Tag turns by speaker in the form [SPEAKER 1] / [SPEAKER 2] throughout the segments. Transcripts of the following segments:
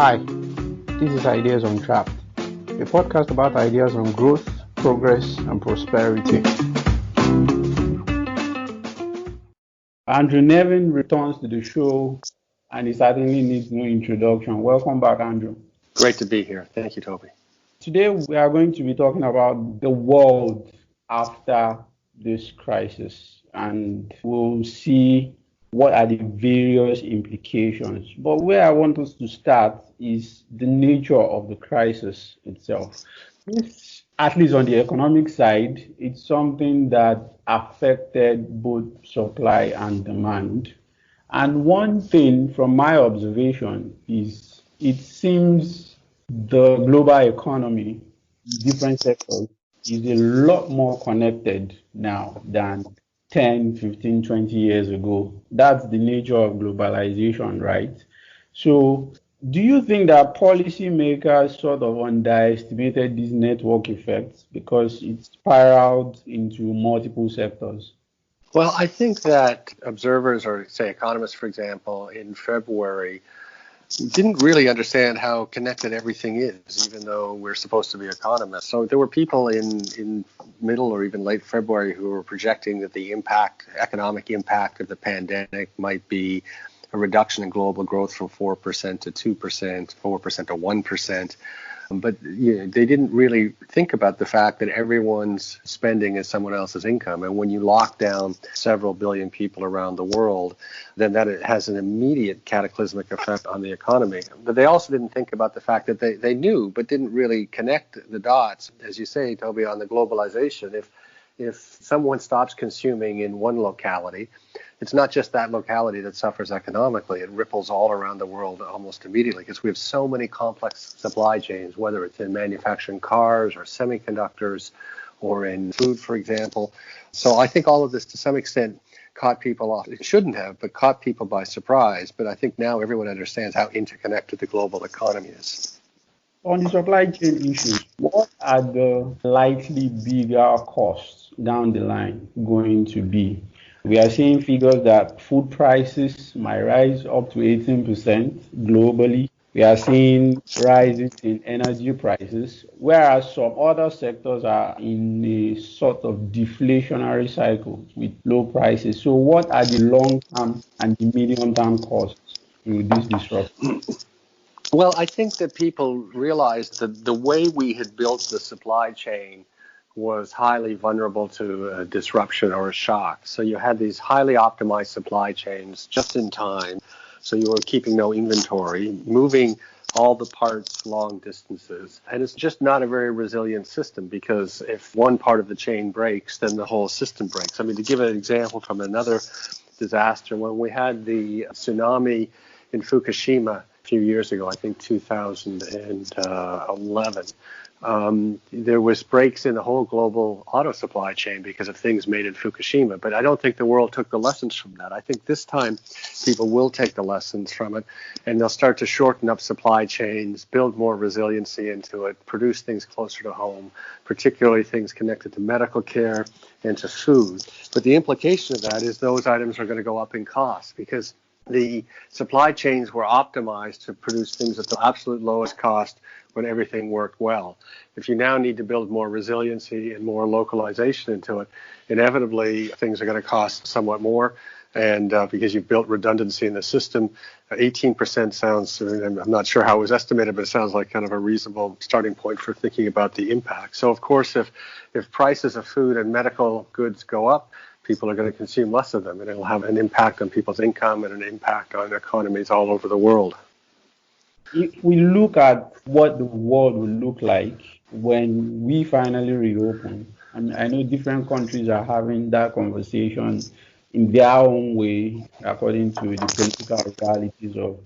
[SPEAKER 1] Hi, this is Ideas Untrapped, a podcast about ideas on growth, progress, and prosperity. Andrew Nevin returns to the show, and he certainly needs no introduction. Welcome back, Andrew.
[SPEAKER 2] Great to be here. Thank you, Toby.
[SPEAKER 1] Today, we are going to be talking about the world after this crisis, and we'll see what are the various implications. But where I want us to start is the nature of the crisis itself. This, at least on the economic side, it's something that affected both supply and demand. And one thing from my observation is it seems the global economy, different sectors, is a lot more connected now than 10, 15, 20 years ago. That's the nature of globalization, right? So, do you think that policymakers sort of underestimated these network effects because it spiraled into multiple sectors?
[SPEAKER 2] Well, I think that observers, or say economists, for example, in February, didn't really understand how connected everything is, even though we're supposed to be economists. So there were people in middle or even late February who were projecting that the economic impact of the pandemic might be a reduction in global growth from 4% to 2%, 4% to 1%. But they didn't really think about the fact that everyone's spending is someone else's income. And when you lock down several billion people around the world, then that has an immediate cataclysmic effect on the economy. But they also didn't think about the fact that they knew, but didn't really connect the dots, as you say, Toby, on the globalization. If someone stops consuming in one locality, it's not just that locality that suffers economically. It ripples all around the world almost immediately because we have so many complex supply chains, whether it's in manufacturing cars or semiconductors or in food, for example. So I think all of this to some extent caught people off. It shouldn't have, but caught people by surprise. But I think now everyone understands how interconnected the global economy is.
[SPEAKER 1] On the supply chain issues, what are the likely bigger costs down the line going to be? We are seeing figures that food prices might rise up to 18% globally. We are seeing rises in energy prices, whereas some other sectors are in a sort of deflationary cycle with low prices. So what are the long-term and the medium-term costs to this disruption?
[SPEAKER 2] Well, I think that people realized that the way we had built the supply chain was highly vulnerable to a disruption or a shock. So you had these highly optimized supply chains just in time. So you were keeping no inventory, moving all the parts long distances. And it's just not a very resilient system because if one part of the chain breaks, then the whole system breaks. I mean, to give an example from another disaster, when we had the tsunami in Fukushima a few years ago, I think 2011, there was breaks in the whole global auto supply chain because of things made in Fukushima. But I don't think the world took the lessons from that. I think this time people will take the lessons from it, and they'll start to shorten up supply chains, build more resiliency into it, produce things closer to home, particularly things connected to medical care and to food. But the implication of that is those items are going to go up in cost because the supply chains were optimized to produce things at the absolute lowest cost when everything worked well. If you now need to build more resiliency and more localization into it, inevitably things are going to cost somewhat more. And because you've built redundancy in the system, 18% sounds, I'm not sure how it was estimated, but it sounds like kind of a reasonable starting point for thinking about the impact. So, of course, if prices of food and medical goods go up, people are going to consume less of them, and it'll have an impact on people's income and an impact on economies all over the world.
[SPEAKER 1] If we look at what the world will look like when we finally reopen, and I know different countries are having that conversation in their own way, according to the political realities of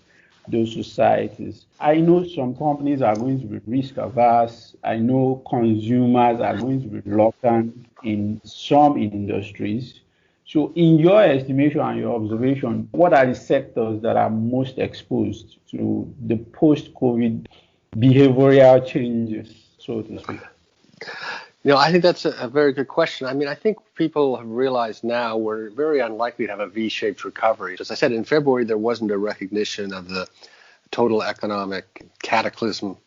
[SPEAKER 1] those societies. I know some companies are going to be risk averse. I know consumers are going to be reluctant in some industries. So in your estimation and your observation, what are the sectors that are most exposed to the post-COVID behavioral changes, so to speak?
[SPEAKER 2] I think that's a very good question. I mean, I think people have realized now we're very unlikely to have a V-shaped recovery. As I said, in February, there wasn't a recognition of the total economic cataclysm,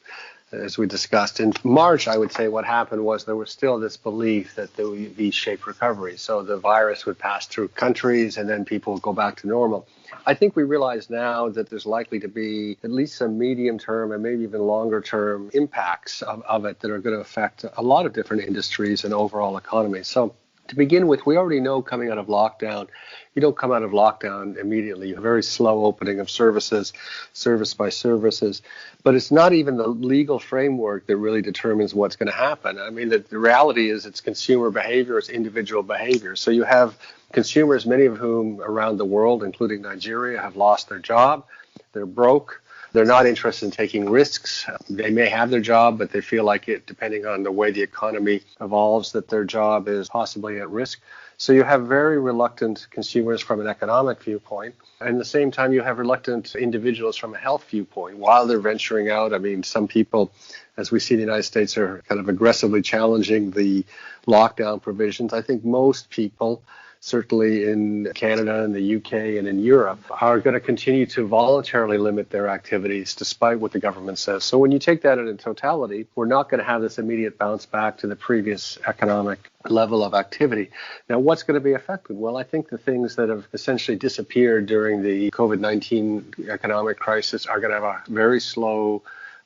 [SPEAKER 2] as we discussed. In March, I would say what happened was there was still this belief that there would be V-shaped recovery. So the virus would pass through countries and then people would go back to normal. I think we realize now that there's likely to be at least some medium-term and maybe even longer-term impacts of it that are going to affect a lot of different industries and overall economies. So to begin with, we already know coming out of lockdown, you don't come out of lockdown immediately. You have a very slow opening of services, service by services. But it's not even the legal framework that really determines what's going to happen. I mean, the reality is it's consumer behavior, it's individual behavior. So you have consumers, many of whom around the world, including Nigeria, have lost their job. They're broke. They're not interested in taking risks. They may have their job, but they feel like it, depending on the way the economy evolves, that their job is possibly at risk. So you have very reluctant consumers from an economic viewpoint. And at the same time, you have reluctant individuals from a health viewpoint. While they're venturing out, I mean, some people, as we see in the United States, are kind of aggressively challenging the lockdown provisions. I think most people, certainly in Canada and the UK and in Europe, are going to continue to voluntarily limit their activities despite what the government says. So when you take that in totality, we're not going to have this immediate bounce back to the previous economic level of activity. Now, what's going to be affected? Well, I think the things that have essentially disappeared during the COVID-19 economic crisis are going to have a very slow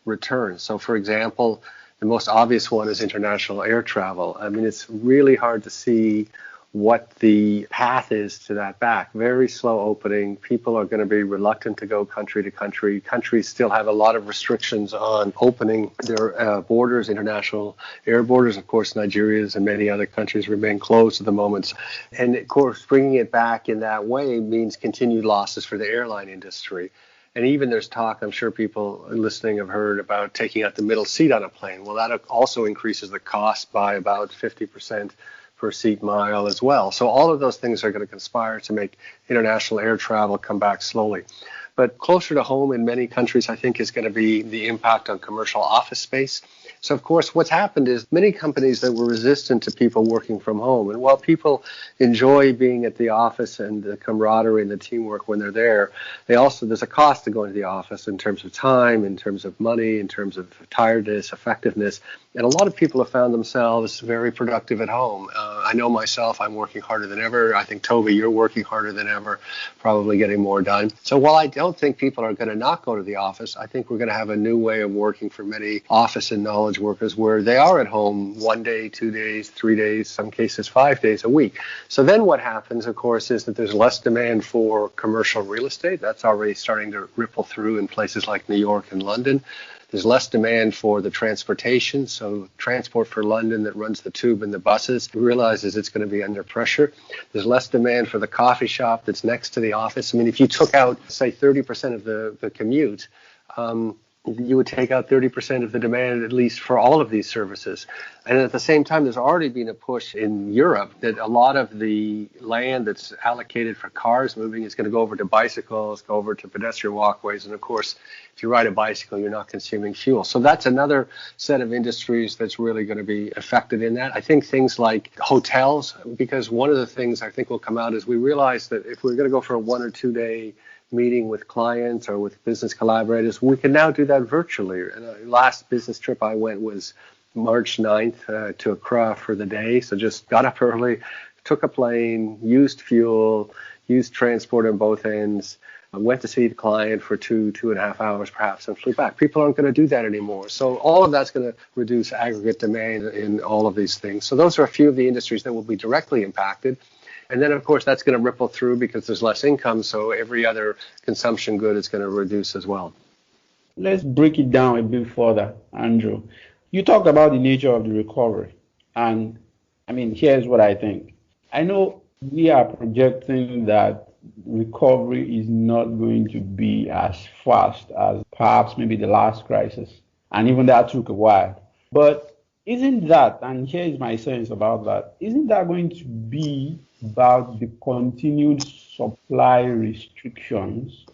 [SPEAKER 2] return. So, for example, the most obvious one is international air travel. I mean, it's really hard to see what the path is to that back. Very slow opening. People are going to be reluctant to go country to country. Countries still have a lot of restrictions on opening their borders, international air borders. Of course, Nigeria's and many other countries remain closed at the moment. And of course, bringing it back in that way means continued losses for the airline industry. And even there's talk, I'm sure people listening have heard about taking out the middle seat on a plane. Well, that also increases the cost by about 50% per seat mile as well. So all of those things are going to conspire to make international air travel come back slowly. But closer to home in many countries, I think, is going to be the impact on commercial office space. So, of course, what's happened is many companies that were resistant to people working from home. And while people enjoy being at the office and the camaraderie and the teamwork when they're there, there's a cost to going to the office in terms of time, in terms of money, in terms of tiredness, effectiveness. And a lot of people have found themselves very productive at home. I know myself, I'm working harder than ever. I think, Toby, you're working harder than ever, probably getting more done. So while I don't think people are going to not go to the office, I think we're going to have a new way of working for many office and knowledge workers where they are at home 1 day, 2 days, 3 days, some cases 5 days a week. So then what happens, of course, is that there's less demand for commercial real estate. That's already starting to ripple through in places like New York and London. There's less demand for the transportation. So transport for London that runs the tube and the buses realizes it's going to be under pressure. There's less demand for the coffee shop that's next to the office. I mean, if you took out, say, 30% of the commute, you would take out 30% of the demand, at least for all of these services. And at the same time, there's already been a push in Europe that a lot of the land that's allocated for cars moving is going to go over to bicycles, go over to pedestrian walkways. And of course, if you ride a bicycle, you're not consuming fuel. So that's another set of industries that's really going to be affected in that. I think things like hotels, because one of the things I think will come out is we realize that if we're going to go for a 1 or 2 day meeting with clients or with business collaborators, we can now do that virtually. And the last business trip I went was March 9th to Accra for the day. So just got up early, took a plane, used fuel, used transport on both ends, went to see the client for 2.5 hours perhaps, and flew back. People aren't going to do that anymore. So all of that's going to reduce aggregate demand in all of these things. So those are a few of the industries that will be directly impacted. And then, of course, that's going to ripple through because there's less income, so every other consumption good is going to reduce as well.
[SPEAKER 1] Let's break it down a bit further, Andrew. You talked about the nature of the recovery. And, I mean, here's what I think. I know we are projecting that recovery is not going to be as fast as perhaps maybe the last crisis. And even that took a while. But isn't that, and here is my sense about that, isn't that going to be about the continued supply restrictions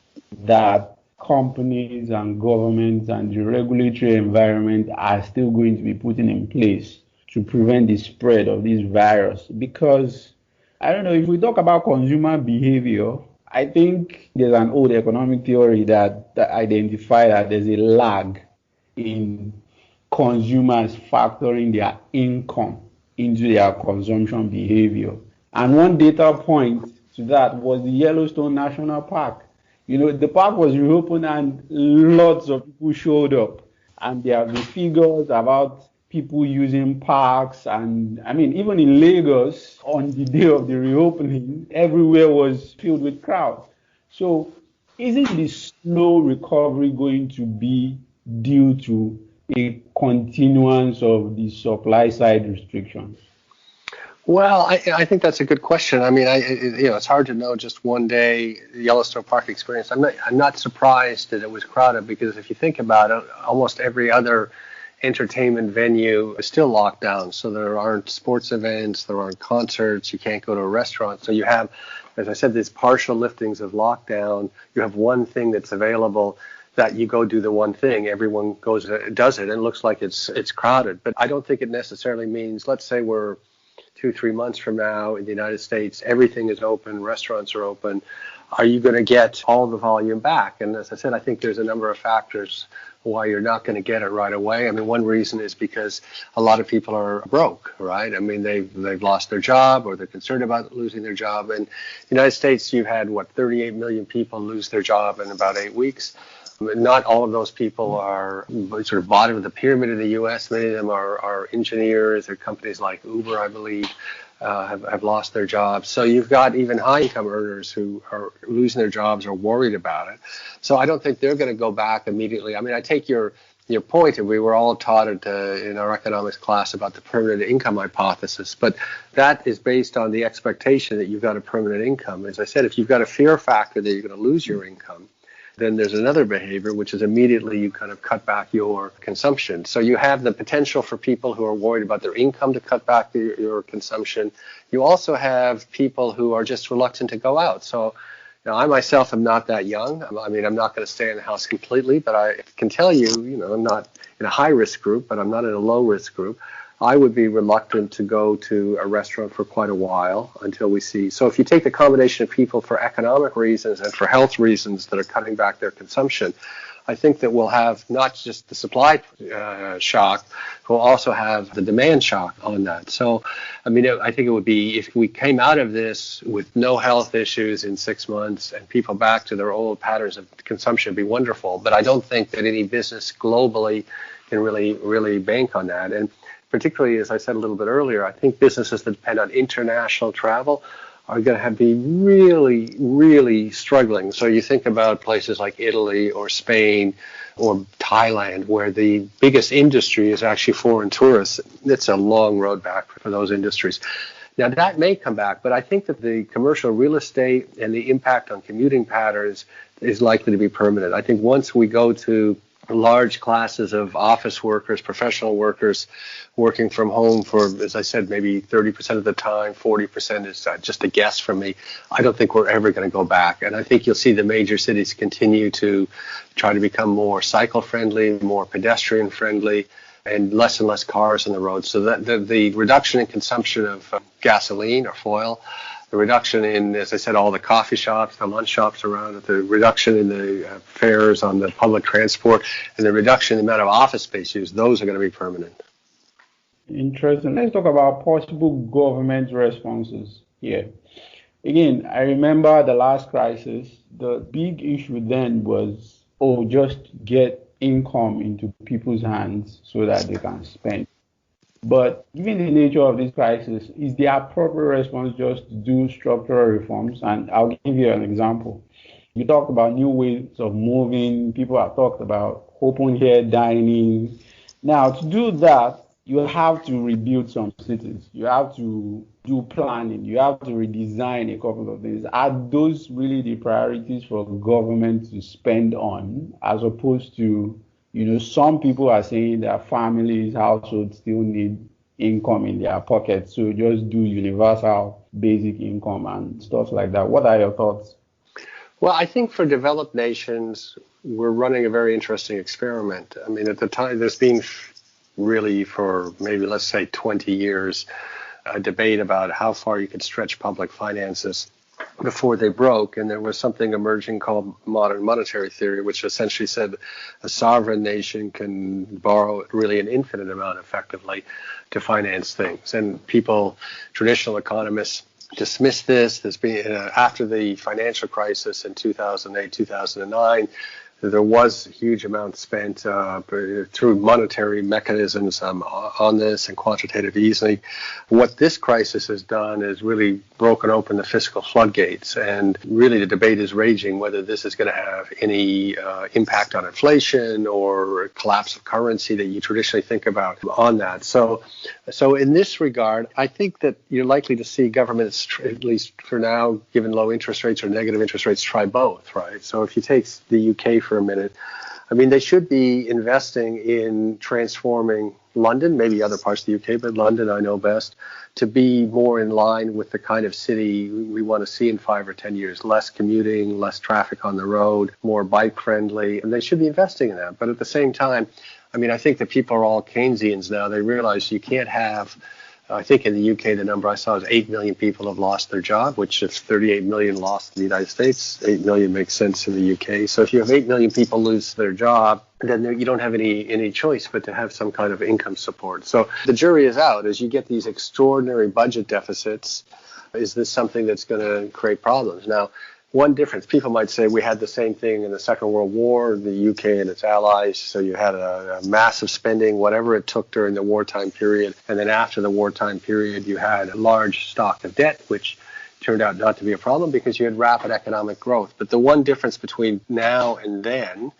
[SPEAKER 1] that companies and governments and the regulatory environment are still going to be putting in place to prevent the spread of this virus? Because, I don't know, if we talk about consumer behavior I think there's an old economic theory that identifies that there's a lag in consumers factoring their income into their consumption behavior. And one data point to that was the Yellowstone National Park. The park was reopened and lots of people showed up. And there have been figures about people using parks. And I mean, even in Lagos, on the day of the reopening, everywhere was filled with crowds. So, isn't the slow recovery going to be due to a continuance of the supply side restrictions?
[SPEAKER 2] Well, I think that's a good question. I mean, it's hard to know just one day the Yellowstone Park experience. I'm not surprised that it was crowded because if you think about it, almost every other entertainment venue is still locked down. So there aren't sports events, there aren't concerts, you can't go to a restaurant. So you have, as I said, these partial liftings of lockdown. You have one thing that's available that you go do the one thing. Everyone goes does it, and it looks like it's crowded. But I don't think it necessarily means. Let's say we're 2-3 months from now in the United States, everything is open, restaurants are open. Are you going to get all the volume back? And as I said, I think there's a number of factors why you're not going to get it right away. I mean, one reason is because a lot of people are broke, right? I mean, they've lost their job or they're concerned about losing their job. And in the United States, you've had, 38 million people lose their job in about 8 weeks. Not all of those people are sort of bottom of the pyramid in the U.S. Many of them are engineers or companies like Uber, I believe, have lost their jobs. So you've got even high income earners who are losing their jobs or worried about it. So I don't think they're going to go back immediately. I mean, I take your point, and we were all taught it in our economics class about the permanent income hypothesis, but that is based on the expectation that you've got a permanent income. As I said, if you've got a fear factor that you're going to lose your income, then there's another behavior, which is immediately you kind of cut back your consumption. So you have the potential for people who are worried about their income to cut back your consumption. You also have people who are just reluctant to go out. So I myself am not that young. I mean, I'm not going to stay in the house completely, but I can tell you, I'm not in a high risk group, but I'm not in a low risk group. I would be reluctant to go to a restaurant for quite a while until we see. So if you take the combination of people for economic reasons and for health reasons that are cutting back their consumption, I think that we'll have not just the supply shock, we'll also have the demand shock on that. So, I mean, I think it would be, if we came out of this with no health issues in 6 months and people back to their old patterns of consumption, it'd be wonderful. But I don't think that any business globally can really bank on that. And particularly, as I said a little bit earlier, I think businesses that depend on international travel are going to be really, really struggling. So you think about places like Italy or Spain or Thailand, where the biggest industry is actually foreign tourists. It's a long road back for those industries. Now, that may come back, but I think that the commercial real estate and the impact on commuting patterns is likely to be permanent. I think once we go to large classes of office workers, professional workers working from home for, as I said, maybe 30% of the time, 40% is just a guess from me. I don't think we're ever going to go back. And I think you'll see the major cities continue to try to become more cycle friendly, more pedestrian friendly, and less cars on the road. So that the reduction in consumption of gasoline or oil, the reduction in, as I said, all the coffee shops, the lunch shops around it, the reduction in the fares on the public transport, and the reduction in the amount of office space used, those are going to be permanent.
[SPEAKER 1] Interesting. Let's talk about possible government responses here. Again, I remember the last crisis, the big issue then was, just get income into people's hands so that they can spend. But given the nature of this crisis, is the appropriate response just to do structural reforms? And I'll give you an example. You talked about new ways of moving. People have talked about open air dining. Now, to do that, you have to rebuild some cities. You have to do planning. You have to redesign a couple of things. Are those really the priorities for government to spend on, as opposed to, some people are saying that families, households still need income in their pockets, so just do universal basic income and stuff like that. What are your thoughts?
[SPEAKER 2] Well, I think for developed nations, we're running a very interesting experiment. I mean, at the time, there's been really for maybe, let's say, 20 years, a debate about how far you could stretch public finances. before they broke, and there was something emerging called modern monetary theory, which essentially said a sovereign nation can borrow really an infinite amount effectively to finance things. And traditional economists, dismissed this. There's been after the financial crisis in 2008, 2009. There was huge amounts spent through monetary mechanisms on this and quantitative easing. What this crisis has done is really broken open the fiscal floodgates, and really the debate is raging whether this is going to have any impact on inflation or collapse of currency that you traditionally think about on that. So in this regard, I think that you're likely to see governments, at least for now, given low interest rates or negative interest rates, try both, right? So if you take the UK for a minute, I mean, they should be investing in transforming London, maybe other parts of the UK, but London I know best, to be more in line with the kind of city we want to see in 5 or 10 years. Less commuting, less traffic on the road, more bike friendly, and they should be investing in that. But at the same time, I mean, I think that people are all Keynesians now. They realize you can't have, I think in the UK, the number I saw is 8 million people have lost their job, which is 38 million lost in the United States. 8 million makes sense in the UK. So if you have 8 million people lose their job, then you don't have any choice but to have some kind of income support. So the jury is out as you get these extraordinary budget deficits. Is this something that's going to create problems? Now, one difference, people might say we had the same thing in the Second World War, the UK and its allies, so you had a massive spending, whatever it took during the wartime period, and then after the wartime period you had a large stock of debt, which turned out not to be a problem because you had rapid economic growth. But the one difference between now and then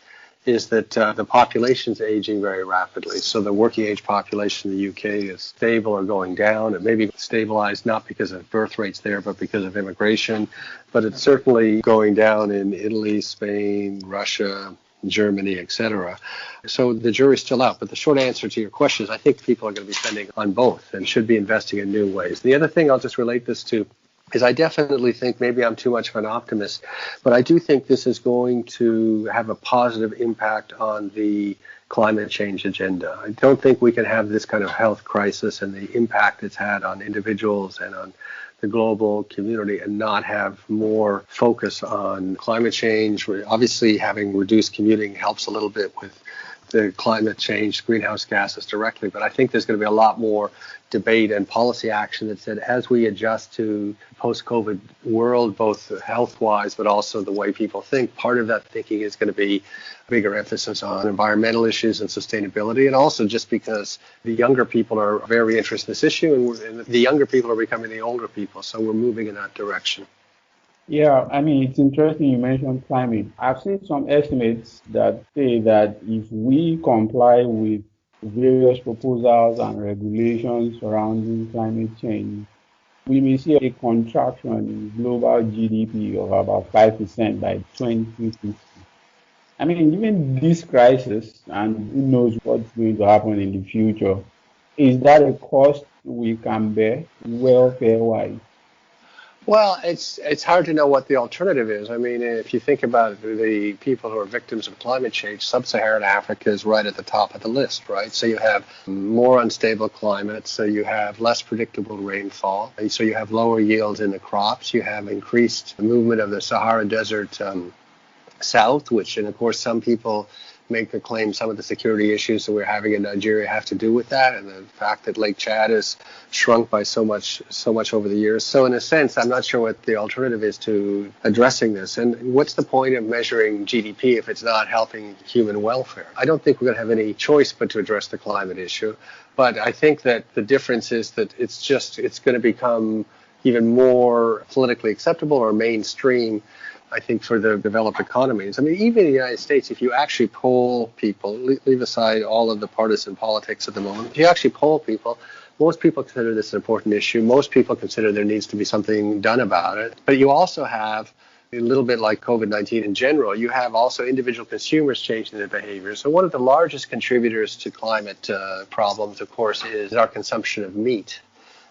[SPEAKER 2] is that the population's aging very rapidly. So the working age population in the UK is stable or going down. It may be stabilized not because of birth rates there, but because of immigration. But it's certainly going down in Italy, Spain, Russia, Germany, etc. So the jury's still out. But the short answer to your question is I think people are going to be spending on both and should be investing in new ways. The other thing I'll just relate this to is I definitely think, maybe I'm too much of an optimist, but I do think this is going to have a positive impact on the climate change agenda. I don't think we can have this kind of health crisis and the impact it's had on individuals and on the global community and not have more focus on climate change. Obviously, having reduced commuting helps a little bit with the climate change, greenhouse gases directly, but I think there's going to be a lot more debate and policy action that said as we adjust to post-COVID world, both health-wise, but also the way people think, part of that thinking is going to be a bigger emphasis on environmental issues and sustainability, and also just because the younger people are very interested in this issue, and the younger people are becoming the older people, so we're moving in that direction.
[SPEAKER 1] Yeah, I mean, it's interesting you mentioned climate. I've seen some estimates that say that if we comply with various proposals and regulations surrounding climate change, we may see a contraction in global GDP of about 5% by 2050. I mean, given this crisis, and who knows what's going to happen in the future, is that a cost we can bear welfare-wise?
[SPEAKER 2] Well, it's hard to know what the alternative is. I mean, if you think about the people who are victims of climate change, sub-Saharan Africa is right at the top of the list, right? So you have more unstable climate, so you have less predictable rainfall, so you have lower yields in the crops, you have increased movement of the Sahara Desert south, which, and of course, some people make the claim some of the security issues that we're having in Nigeria have to do with that, and the fact that Lake Chad has shrunk by so much over the years. So in a sense, I'm not sure what the alternative is to addressing this. And what's the point of measuring GDP if it's not helping human welfare? I don't think we're going to have any choice but to address the climate issue. But I think that the difference is that it's going to become even more politically acceptable or mainstream, I think, for the developed economies. I mean, even in the United States, if you actually poll people, leave aside all of the partisan politics at the moment, if you actually poll people, most people consider this an important issue. Most people consider there needs to be something done about it. But you also have, a little bit like COVID-19 in general, you have also individual consumers changing their behavior. So one of the largest contributors to climate problems, of course, is our consumption of meat.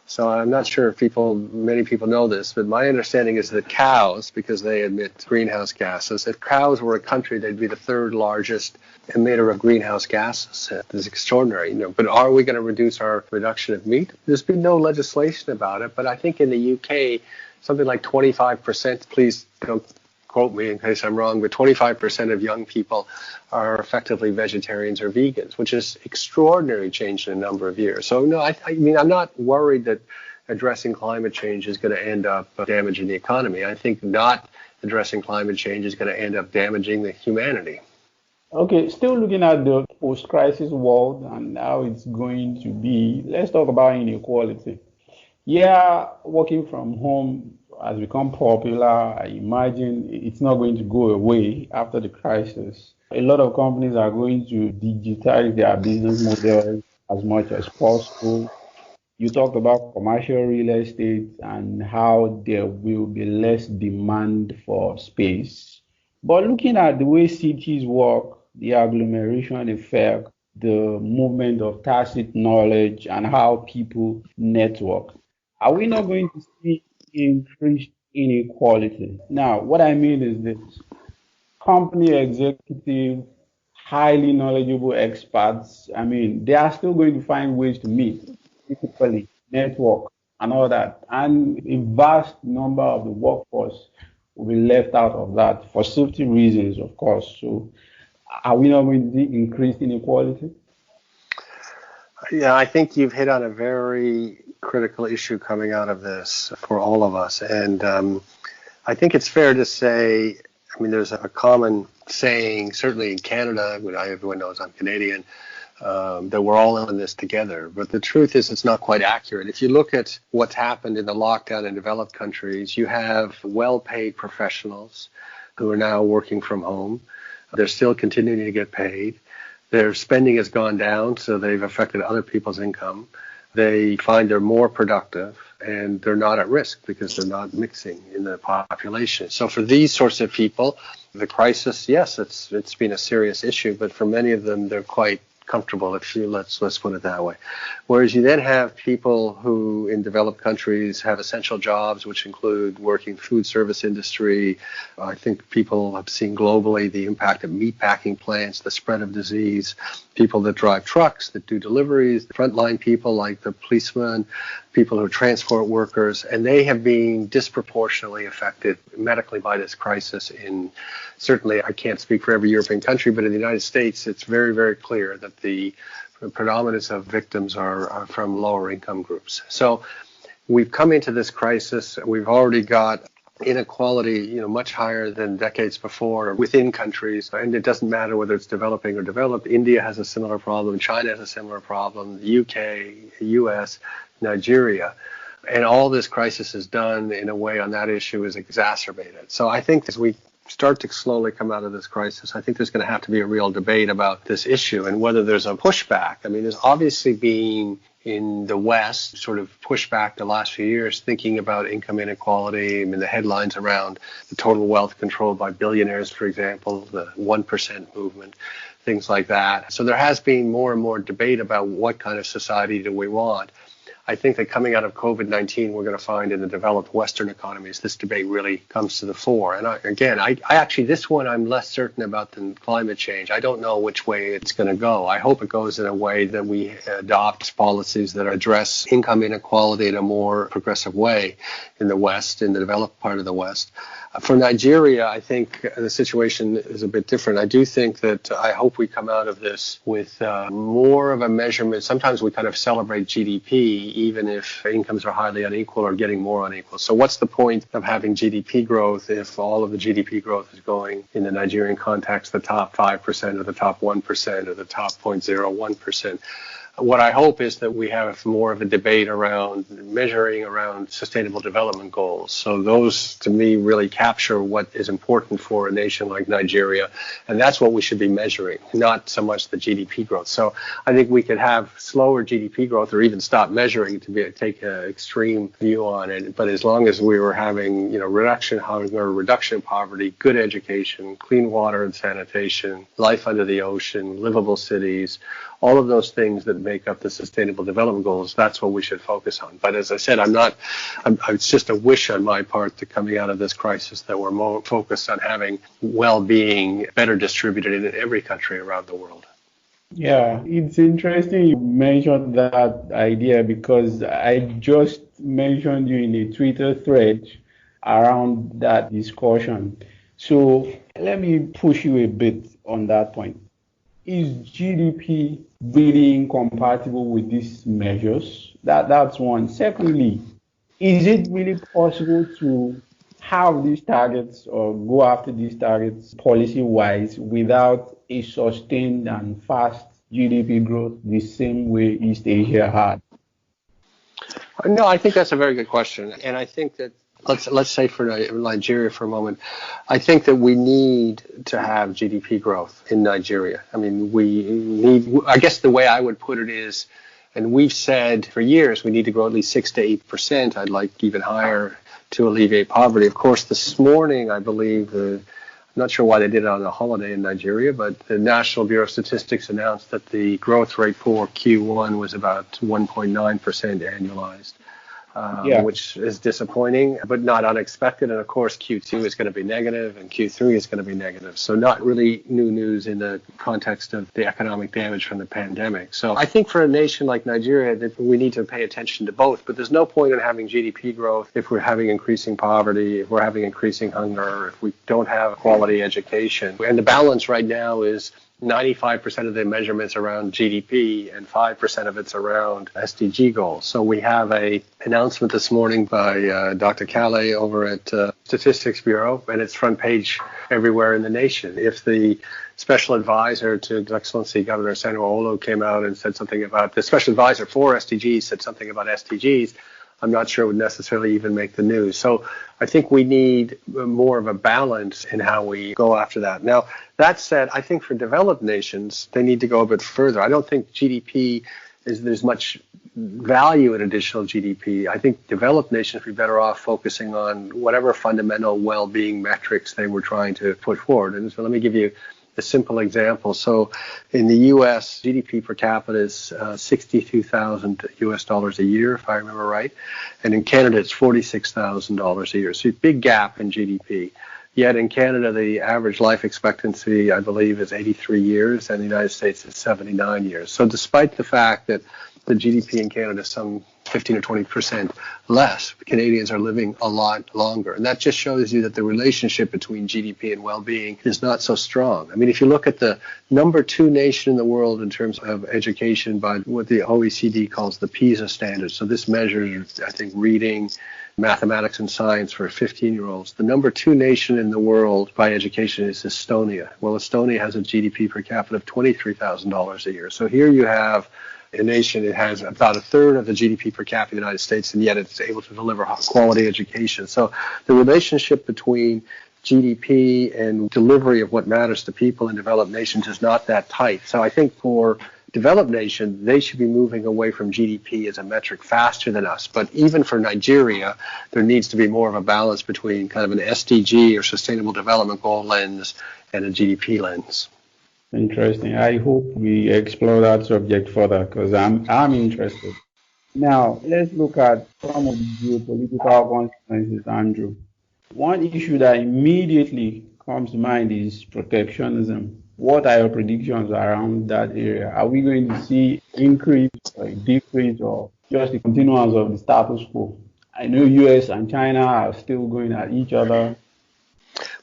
[SPEAKER 2] So I'm not sure if many people know this, but my understanding is that cows, because they emit greenhouse gases, if cows were a country, they'd be the third largest emitter of greenhouse gases. It's extraordinary, But are we going to reduce our production of meat? There's been no legislation about it, but I think in the UK, something like 25%, please don't quote me in case I'm wrong, but 25% of young people are effectively vegetarians or vegans, which is extraordinary change in a number of years. So no, I mean, I'm not worried that addressing climate change is going to end up damaging the economy. I think not addressing climate change is going to end up damaging the humanity.
[SPEAKER 1] Okay, still looking at the post-crisis world and how it's going to be, let's talk about inequality. Yeah, working from home has become popular. I imagine it's not going to go away after the crisis. A lot of companies are going to digitize their business models as much as possible. You talked about commercial real estate and how there will be less demand for space. But looking at the way cities work, the agglomeration effect, the movement of tacit knowledge, and how people network, are we not going to see increased inequality? Now, what I mean is this: company executives, highly knowledgeable experts, I mean, they are still going to find ways to meet physically, network, and all that. And a vast number of the workforce will be left out of that for safety reasons, of course. So, are we not going to see increased inequality?
[SPEAKER 2] Yeah, I think you've hit on a very critical issue coming out of this for all of us. And I think it's fair to say, I mean, there's a common saying, certainly in Canada, everyone knows I'm Canadian, that we're all in this together. But the truth is it's not quite accurate. If you look at what's happened in the lockdown in developed countries, you have well-paid professionals who are now working from home. They're still continuing to get paid. Their spending has gone down, so they've affected other people's income. They find they're more productive and they're not at risk because they're not mixing in the population. So for these sorts of people, the crisis, yes, it's been a serious issue, but for many of them, they're quite comfortable, let's put it that way. Whereas you then have people who in developed countries have essential jobs, which include working food service industry. I think people have seen globally the impact of meatpacking plants, the spread of disease, people that drive trucks, that do deliveries, frontline people like the policemen, people who are transport workers, and they have been disproportionately affected medically by this crisis. Certainly, I can't speak for every European country, but in the United States, it's very, very clear that the predominance of victims are from lower income groups. So we've come into this crisis. We've already got inequality, much higher than decades before within countries. And it doesn't matter whether it's developing or developed. India has a similar problem. China has a similar problem. The UK, US, Nigeria. And all this crisis is done in a way on that issue is exacerbated. So I think as we start to slowly come out of this crisis, I think there's going to have to be a real debate about this issue and whether there's a pushback. I mean, there's obviously been in the West sort of pushback the last few years thinking about income inequality. I mean, the headlines around the total wealth controlled by billionaires, for example, the 1% movement, things like that. So there has been more and more debate about what kind of society do we want. I think that coming out of COVID-19, we're going to find in the developed Western economies, this debate really comes to the fore. And I actually, this one I'm less certain about than climate change. I don't know which way it's going to go. I hope it goes in a way that we adopt policies that address income inequality in a more progressive way in the West, in the developed part of the West. For Nigeria, I think the situation is a bit different. I do think that I hope we come out of this with more of a measurement. Sometimes we kind of celebrate GDP, even if incomes are highly unequal or getting more unequal. So what's the point of having GDP growth if all of the GDP growth is going, in the Nigerian context, the top 5% or the top 1% or the top 0.01%? What I hope is that we have more of a debate around measuring around sustainable development goals. So those, to me, really capture what is important for a nation like Nigeria. And that's what we should be measuring, not so much the GDP growth. So I think we could have slower GDP growth or even stop measuring to take an extreme view on it. But as long as we were having, reduction in poverty, good education, clean water and sanitation, life under the ocean, livable cities, all of those things that make up the Sustainable Development Goals, that's what we should focus on. But as I said, it's just a wish on my part that coming out of this crisis that we're more focused on having well-being better distributed in every country around the world.
[SPEAKER 1] Yeah, it's interesting you mentioned that idea because I just mentioned you in a Twitter thread around that discussion. So let me push you a bit on that point. Is GDP really incompatible with these measures? That's one. Secondly, is it really possible to have these targets or go after these targets policy wise without a sustained and fast GDP growth the same way East Asia had?
[SPEAKER 2] No, I think that's a very good question, and I think that let's say for Nigeria for a moment, I think that we need to have GDP growth in Nigeria. I mean, we need. I guess the way I would put it is, and we've said for years we need to grow at least 6 to 8%. I'd like even higher to alleviate poverty. Of course, this morning I believe I'm not sure why they did it on a holiday in Nigeria, but the National Bureau of Statistics announced that the growth rate for Q1 was about 1.9% annualized. Which is disappointing, but not unexpected. And of course, Q2 is going to be negative and Q3 is going to be negative. So not really new news in the context of the economic damage from the pandemic. So I think for a nation like Nigeria, that we need to pay attention to both. But there's no point in having GDP growth if we're having increasing poverty, if we're having increasing hunger, if we don't have quality education. And the balance right now is 95% of the measurements around GDP and 5% of it's around SDG goals. So we have a announcement this morning by Dr. Kale over at Statistics Bureau, and it's front page everywhere in the nation. If the special advisor to His Excellency Governor Sanwo-Olu came out and said something about the special advisor for SDGs said something about SDGs, I'm not sure it would necessarily even make the news. So I think we need more of a balance in how we go after that. Now, that said, I think for developed nations, they need to go a bit further. I don't think there's much value in additional GDP. I think developed nations would be better off focusing on whatever fundamental well-being metrics they were trying to put forward. And so let me give you a simple example. So in the U.S., GDP per capita is $62,000 a year, if I remember right. And in Canada, it's $46,000 a year. So a big gap in GDP. Yet in Canada, the average life expectancy, I believe, is 83 years, and the United States is 79 years. So despite the fact that the GDP in Canada is some 15 or 20% less, Canadians are living a lot longer. And that just shows you that the relationship between GDP and well-being is not so strong. I mean, if you look at the number 2 nation in the world in terms of education by what the OECD calls the PISA standard. So this measures, I think, reading, mathematics and science for 15-year-olds. The number 2 nation in the world by education is Estonia. Well, Estonia has a GDP per capita of $23,000 a year. So here you have a nation that has about a third of the GDP per capita in the United States, and yet it's able to deliver quality education. So the relationship between GDP and delivery of what matters to people in developed nations is not that tight. So I think for developed nations, they should be moving away from GDP as a metric faster than us. But even for Nigeria, there needs to be more of a balance between kind of an SDG or Sustainable Development Goal lens and a GDP lens.
[SPEAKER 1] Interesting. I hope we explore that subject further because I'm interested. Now, let's look at some of the geopolitical consequences, Andrew. One issue that immediately comes to mind is protectionism. What are your predictions around that area? Are we going to see increase or decrease or just the continuance of the status quo? I know US and China are still going at each other.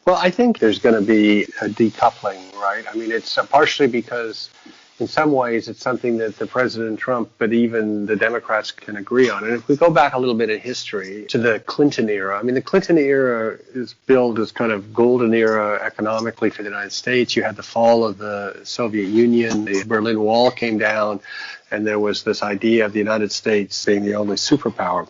[SPEAKER 2] Well, I think there's going to be a decoupling, right? I mean, it's partially because in some ways it's something that the President Trump, but even the Democrats can agree on. And if we go back a little bit in history to the Clinton era, I mean, the Clinton era is billed as kind of golden era economically for the United States. You had the fall of the Soviet Union, the Berlin Wall came down, and there was this idea of the United States being the only superpower.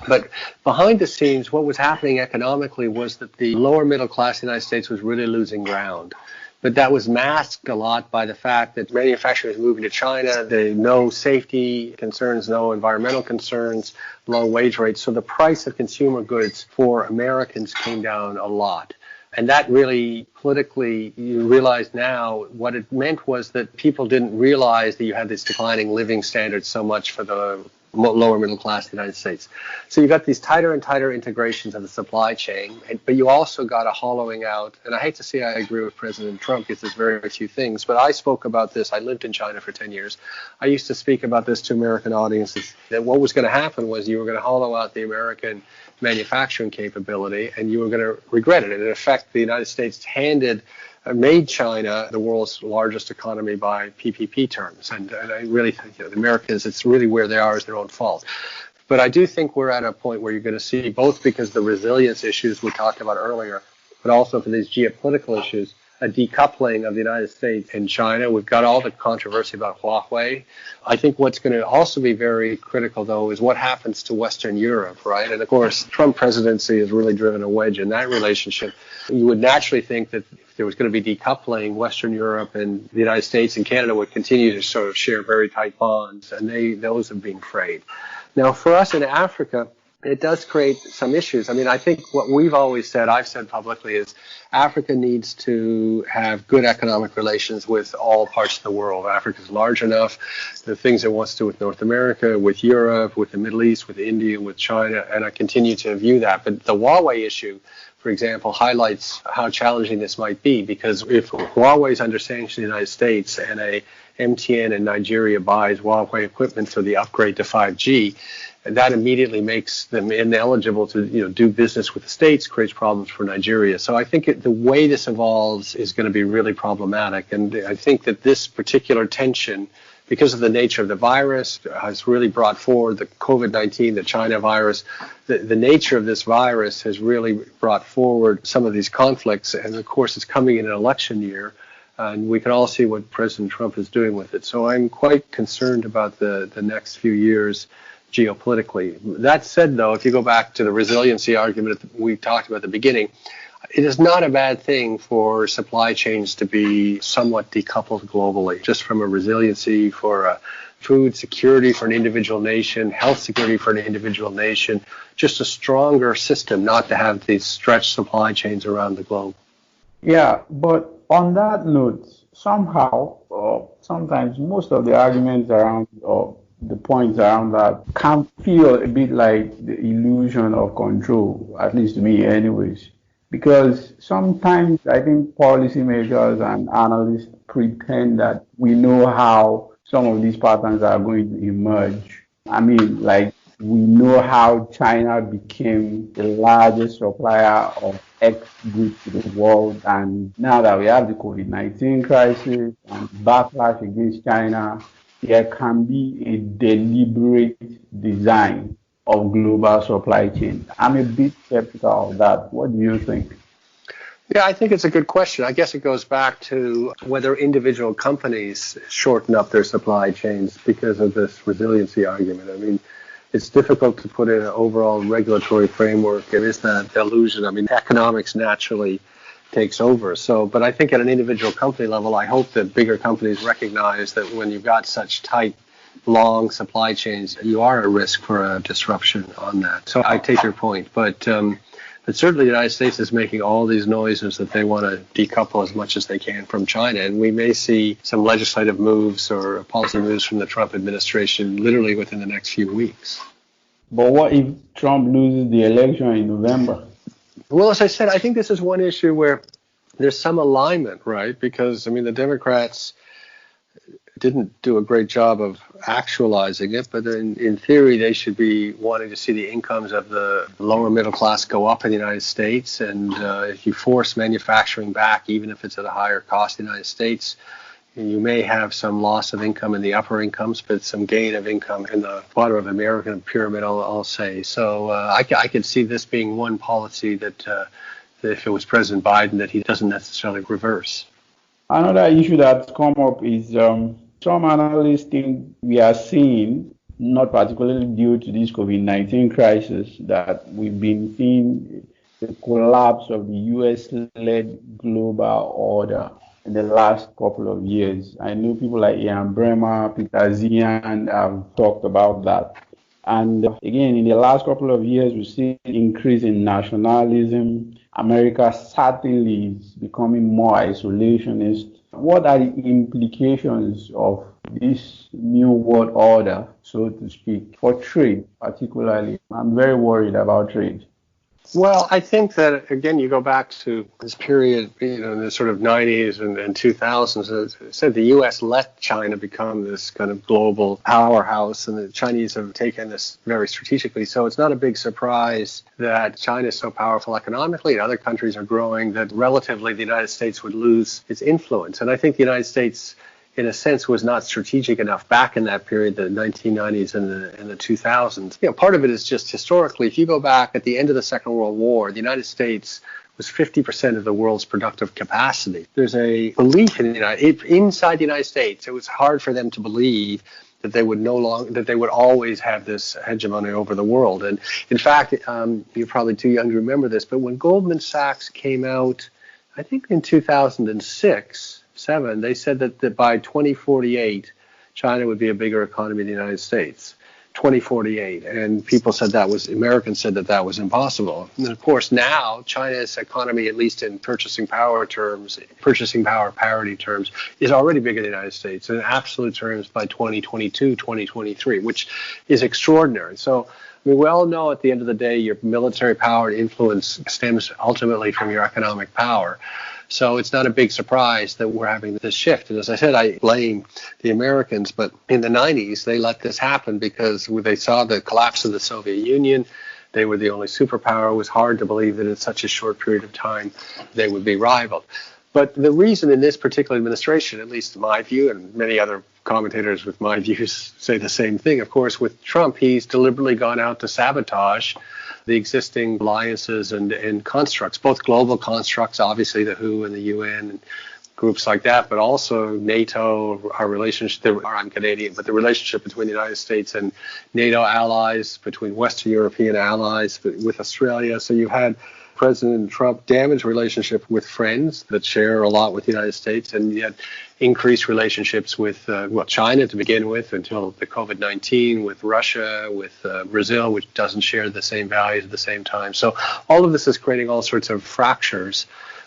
[SPEAKER 2] But behind the scenes, what was happening economically was that the lower middle class in the United States was really losing ground. But that was masked a lot by the fact that manufacturing was moving to China, no safety concerns, no environmental concerns, low wage rates. So the price of consumer goods for Americans came down a lot. And that really politically, you realize now what it meant was that people didn't realize that you had this declining living standards so much for the lower middle class in the United States. So you got these tighter and tighter integrations of the supply chain, but you also got a hollowing out. And I hate to say I agree with President Trump because there's very few things, but I spoke about this. I lived in China for 10 years. I used to speak about this to American audiences, that what was going to happen was you were going to hollow out the American manufacturing capability, and you were going to regret it. And in effect, the United States made China the world's largest economy by PPP terms. And I really think the Americans, it's really where they are is their own fault. But I do think we're at a point where you're going to see, both because the resilience issues we talked about earlier, but also for these geopolitical issues, a decoupling of the United States and China. We've got all the controversy about Huawei. I think what's going to also be very critical, though, is what happens to Western Europe, right? And of course, Trump presidency has really driven a wedge in that relationship. You would naturally think that if there was going to be decoupling, Western Europe and the United States and Canada would continue to sort of share very tight bonds, and those have been frayed. Now, for us in Africa, it does create some issues. I mean, I think what we've always said, I've said publicly, is Africa needs to have good economic relations with all parts of the world. Africa's large enough. The things it wants to do with North America, with Europe, with the Middle East, with India, with China, and I continue to view that. But the Huawei issue, for example, highlights how challenging this might be, because if Huawei's under sanctions in the United States and a MTN in Nigeria buys Huawei equipment for the upgrade to 5G, that immediately makes them ineligible to do business with the States, creates problems for Nigeria. So I think the way this evolves is going to be really problematic. And I think that this particular tension, because of the nature of the virus, has really brought forward the COVID-19, the China virus. The nature of this virus has really brought forward some of these conflicts. And of course, it's coming in an election year. And we can all see what President Trump is doing with it. So I'm quite concerned about the next few years geopolitically. That said, though, if you go back to the resiliency argument that we talked about at the beginning, it is not a bad thing for supply chains to be somewhat decoupled globally, just from a resiliency for a food security for an individual nation, health security for an individual nation, just a stronger system, not to have these stretched supply chains around the globe.
[SPEAKER 1] Yeah, but on that note, somehow, sometimes most of the arguments around the points around that can feel a bit like the illusion of control, at least to me anyways. Because sometimes I think policymakers and analysts pretend that we know how some of these patterns are going to emerge. I mean, like, we know how China became the largest supplier of X goods to the world, and now that we have the COVID-19 crisis and backlash against China, there can be a deliberate design of global supply chain. I'm a bit skeptical of that. What do you think?
[SPEAKER 2] Yeah, I think it's a good question. I guess it goes back to whether individual companies shorten up their supply chains because of this resiliency argument. I mean, it's difficult to put in an overall regulatory framework. It is that illusion. I mean, economics naturally takes over. But I think at an individual company level, I hope that bigger companies recognize that when you've got such tight, long supply chains, you are at risk for a disruption on that. So I take your point. But certainly the United States is making all these noises that they want to decouple as much as they can from China. And we may see some legislative moves or policy moves from the Trump administration literally within the next few weeks.
[SPEAKER 1] But what if Trump loses the election in November?
[SPEAKER 2] Well, as I said, I think this is one issue where there's some alignment, right? Because, I mean, the Democrats didn't do a great job of actualizing it, but in theory, they should be wanting to see the incomes of the lower middle class go up in the United States. And if you force manufacturing back, even if it's at a higher cost in the United States, you may have some loss of income in the upper incomes, but some gain of income in the bottom of the American pyramid, I'll say. So I could see this being one policy that if it was President Biden, that he doesn't necessarily reverse.
[SPEAKER 1] Another issue that's come up is some analysts think we are seeing, not particularly due to this COVID-19 crisis, that we've been seeing the collapse of the US-led global order in the last couple of years. I know people like Ian Bremmer, Peter Zian have talked about that. And again, in the last couple of years, we see an increase in nationalism. America certainly is becoming more isolationist. What are the implications of this new world order, so to speak, for trade particularly? I'm very worried about trade.
[SPEAKER 2] Well, I think that, again, you go back to this period, in the sort of 90s and 2000s. As I said, the U.S. let China become this kind of global powerhouse, and the Chinese have taken this very strategically. So it's not a big surprise that China is so powerful economically and other countries are growing, that relatively the United States would lose its influence. And I think the United States, in a sense, was not strategic enough back in that period, the 1990s and the 2000s. Part of it is just historically. If you go back at the end of the Second World War, the United States was 50% of the world's productive capacity. There's a belief inside the United States. It was hard for them to believe that they would always have this hegemony over the world. And in fact, you're probably too young to remember this, but when Goldman Sachs came out, I think in 2006. They said that by 2048, China would be a bigger economy than the United States. 2048, and Americans said that was impossible. And of course, now China's economy, at least in purchasing power parity terms, is already bigger than the United States in absolute terms by 2022, 2023, which is extraordinary. So we all know at the end of the day, your military power and influence stems ultimately from your economic power. So it's not a big surprise that we're having this shift. And as I said, I blame the Americans, but in the 90s, they let this happen because they saw the collapse of the Soviet Union. They were the only superpower. It was hard to believe that in such a short period of time they would be rivaled. But the reason in this particular administration, at least in my view, and many other commentators with my views say the same thing, of course, with Trump, he's deliberately gone out to sabotage the existing alliances and constructs, both global constructs, obviously the WHO and the UN and groups like that, but also NATO, our relationship, I'm Canadian, but the relationship between the United States and NATO allies, between Western European allies, with Australia. So you've had President Trump damage relationship with friends that share a lot with the United States, and yet increased relationships with China to begin with until the COVID-19, with Russia, with Brazil, which doesn't share the same values at the same time. So all of this is creating all sorts of fractures,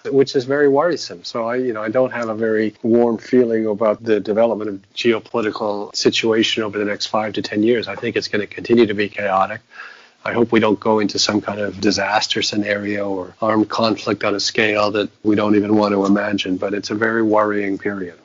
[SPEAKER 2] which is very worrisome. So I don't have a very warm feeling about the development of geopolitical situation over the next 5 to 10 years. I think it's going to continue to be chaotic. I hope we don't go into some kind of disaster scenario or armed conflict on a scale that we don't even want to imagine, but it's a very worrying period.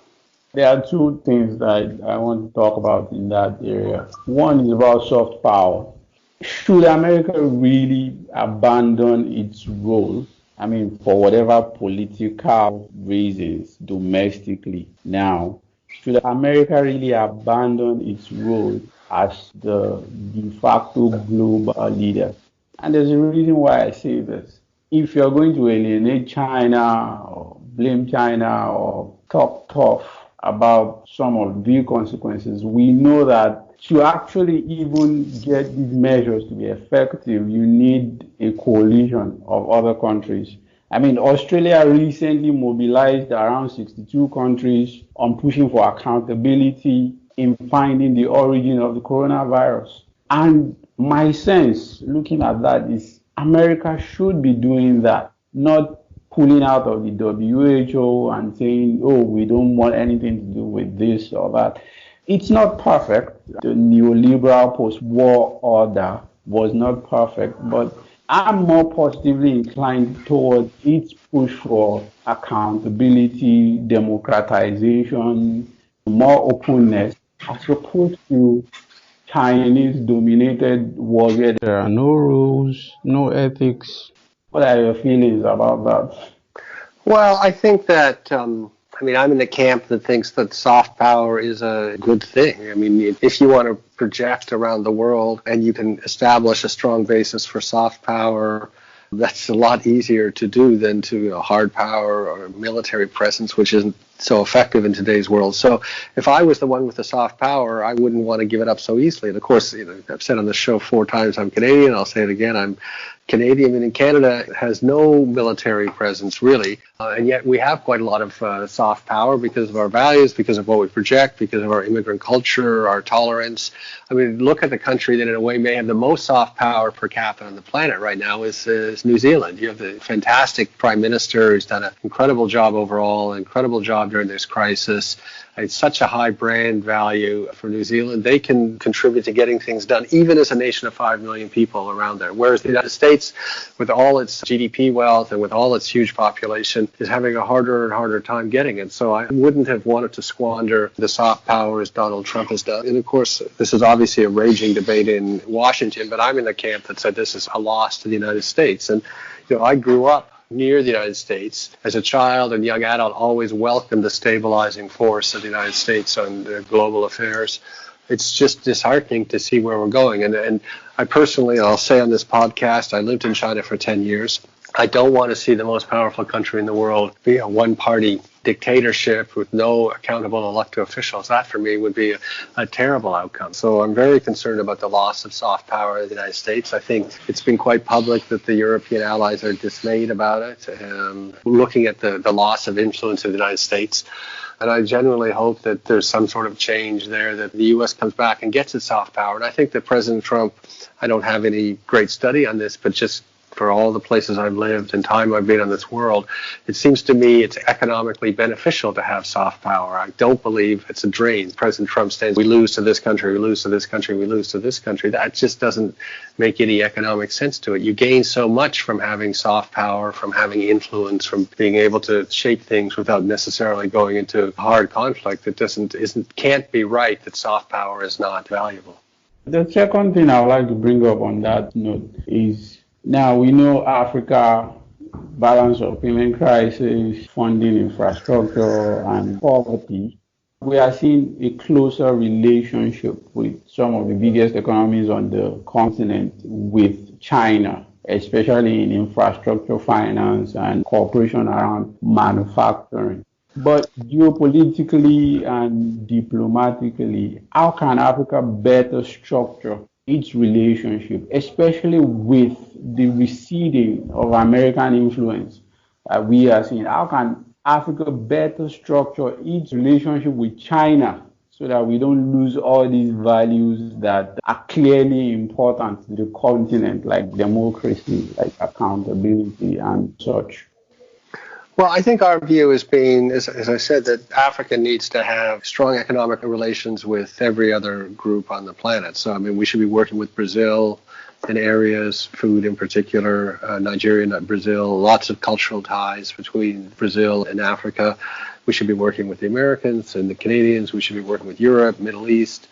[SPEAKER 1] There are two things that I want to talk about in that area. One is about soft power. Should America really abandon its role? I mean, for whatever political reasons domestically now, should America really abandon its role as the de facto global leader? And there's a reason why I say this. If you're going to alienate China or blame China or talk tough about some of the consequences, we know that to actually even get these measures to be effective, you need a coalition of other countries. I mean, Australia recently mobilized around 62 countries on pushing for accountability in finding the origin of the coronavirus. And my sense, looking at that, is America should be doing that, not pulling out of the WHO and saying, oh, we don't want anything to do with this or that. It's not perfect. The neoliberal post-war order was not perfect, but I'm more positively inclined towards its push for accountability, democratization, more openness, as opposed to Chinese-dominated world where there are no rules, no ethics. What are your feelings about that?
[SPEAKER 2] Well, I think that, I'm in the camp that thinks that soft power is a good thing. I mean, if you want to project around the world and you can establish a strong basis for soft power, that's a lot easier to do than to hard power or military presence, which isn't so effective in today's world. So if I was the one with the soft power, I wouldn't want to give it up so easily. And of course, I've said on the show 4 times I'm Canadian. I'll say it again. I'm Canadian, and in Canada has no military presence really, and yet we have quite a lot of soft power because of our values, because of what we project, because of our immigrant culture, our tolerance. I mean, look at the country that in a way may have the most soft power per capita on the planet right now is New Zealand. You have the fantastic Prime Minister who's done an incredible job overall, an incredible job during this crisis. It's such a high brand value for New Zealand. They can contribute to getting things done, even as a nation of 5 million people around there. Whereas the United States States, with all its GDP wealth and with all its huge population, is having a harder and harder time getting it. So I wouldn't have wanted to squander the soft power as Donald Trump has done. And of course, this is obviously a raging debate in Washington, but I'm in the camp that said this is a loss to the United States. And I grew up near the United States. As a child and young adult, always welcomed the stabilizing force of the United States on global affairs. It's just disheartening to see where we're going. And I personally, I'll say on this podcast, I lived in China for 10 years. I don't want to see the most powerful country in the world be a one-party dictatorship with no accountable elected officials. That, for me, would be a terrible outcome. So I'm very concerned about the loss of soft power in the United States. I think it's been quite public that the European allies are dismayed about it, looking at the loss of influence of the United States. And I genuinely hope that there's some sort of change there, that the U.S. comes back and gets its soft power. And I think that President Trump, I don't have any great study on this, but just for all the places I've lived and time I've been on this world, it seems to me it's economically beneficial to have soft power. I don't believe it's a drain. President Trump says we lose to this country, we lose to this country, we lose to this country. That just doesn't make any economic sense to it. You gain so much from having soft power, from having influence, from being able to shape things without necessarily going into hard conflict. It can't be right that soft power is not valuable.
[SPEAKER 1] The second thing I would like to bring up on that note is, now we know Africa, balance of payment crisis, funding infrastructure, and poverty. We are seeing a closer relationship with some of the biggest economies on the continent with China, especially in infrastructure finance and cooperation around manufacturing. But geopolitically and diplomatically, how can Africa better structure its relationship, especially with the receding of American influence we are seeing? How can Africa better structure its relationship with China so that we don't lose all these values that are clearly important to the continent, like democracy, like accountability and such?
[SPEAKER 2] Well, I think our view has been, as I said, that Africa needs to have strong economic relations with every other group on the planet. So, I mean, we should be working with Brazil in areas, food in particular, Nigeria, not Brazil, lots of cultural ties between Brazil and Africa. We should be working with the Americans and the Canadians. We should be working with Europe, Middle East,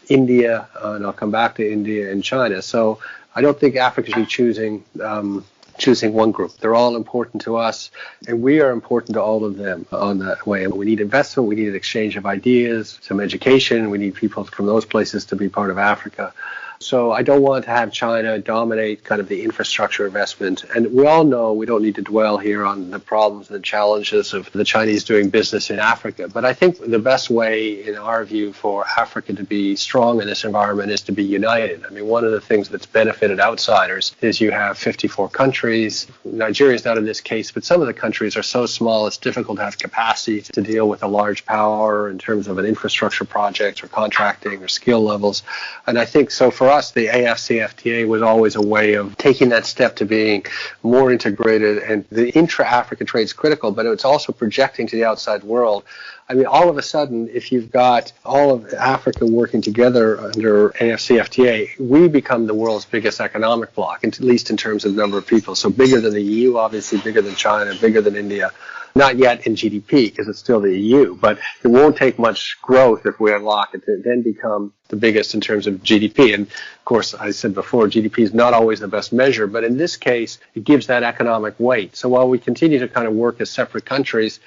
[SPEAKER 2] India, and I'll come back to India and China. So I don't think Africa should be choosing one group. They're all important to us, and we are important to all of them on that way. We need investment, we need an exchange of ideas, some education, we need people from those places to be part of Africa. So I don't want to have China dominate kind of the infrastructure investment. And we all know we don't need to dwell here on the problems and the challenges of the Chinese doing business in Africa. But I think the best way, in our view, for Africa to be strong in this environment is to be united. I mean, one of the things that's benefited outsiders is you have 54 countries. Nigeria is not in this case, but some of the countries are so small it's difficult to have capacity to deal with a large power in terms of an infrastructure project or contracting or skill levels. And I think so for us, the AFCFTA was always a way of taking that step to being more integrated, and the intra-Africa trade is critical, but it's also projecting to the outside world. I mean, all of a sudden, if you've got all of Africa working together under AFCFTA, we become the world's biggest economic bloc, at least in terms of number of people. So bigger than the EU, obviously bigger than China, bigger than India. Not yet in GDP, because it's still the EU, but it won't take much growth if we unlock it to then become the biggest in terms of GDP. And of course, I said before, GDP is not always the best measure, but in this case, it gives that economic weight. So while we continue to kind of work as separate countries,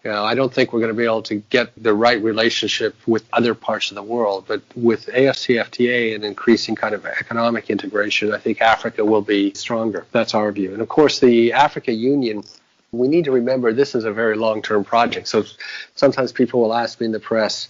[SPEAKER 2] I don't think we're going to be able to get the right relationship with other parts of the world. But with AFCFTA and increasing kind of economic integration, I think Africa will be stronger. That's our view. And of course, the Africa Union, we need to remember this is a very long-term project. So sometimes people will ask me in the press,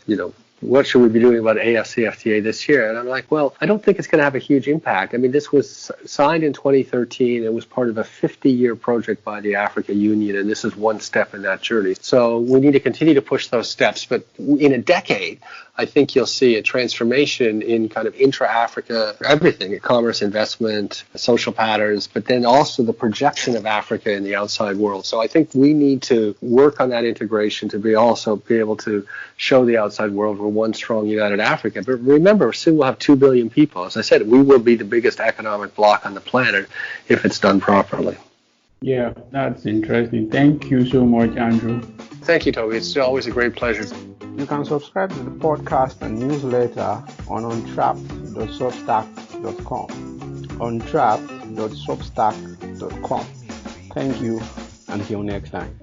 [SPEAKER 2] what should we be doing about AFCFTA this year? And I'm like, well, I don't think it's going to have a huge impact. I mean, this was signed in 2013. It was part of a 50-year project by the Africa Union, and this is one step in that journey. So we need to continue to push those steps. But in a decade, I think you'll see a transformation in kind of intra-Africa, everything, commerce, investment, social patterns, but then also the projection of Africa in the outside world. So I think we need to work on that integration to be able to show the outside world we're one strong, united Africa. But remember, soon we'll have 2 billion people. As I said, we will be the biggest economic bloc on the planet if it's done properly.
[SPEAKER 1] Yeah, that's interesting. Thank you so much, Andrew.
[SPEAKER 2] Thank you, Toby. It's always a great pleasure.
[SPEAKER 1] You can subscribe to the podcast and newsletter on untrapped.substack.com. Untrapped.substack.com. Thank you. Until next time.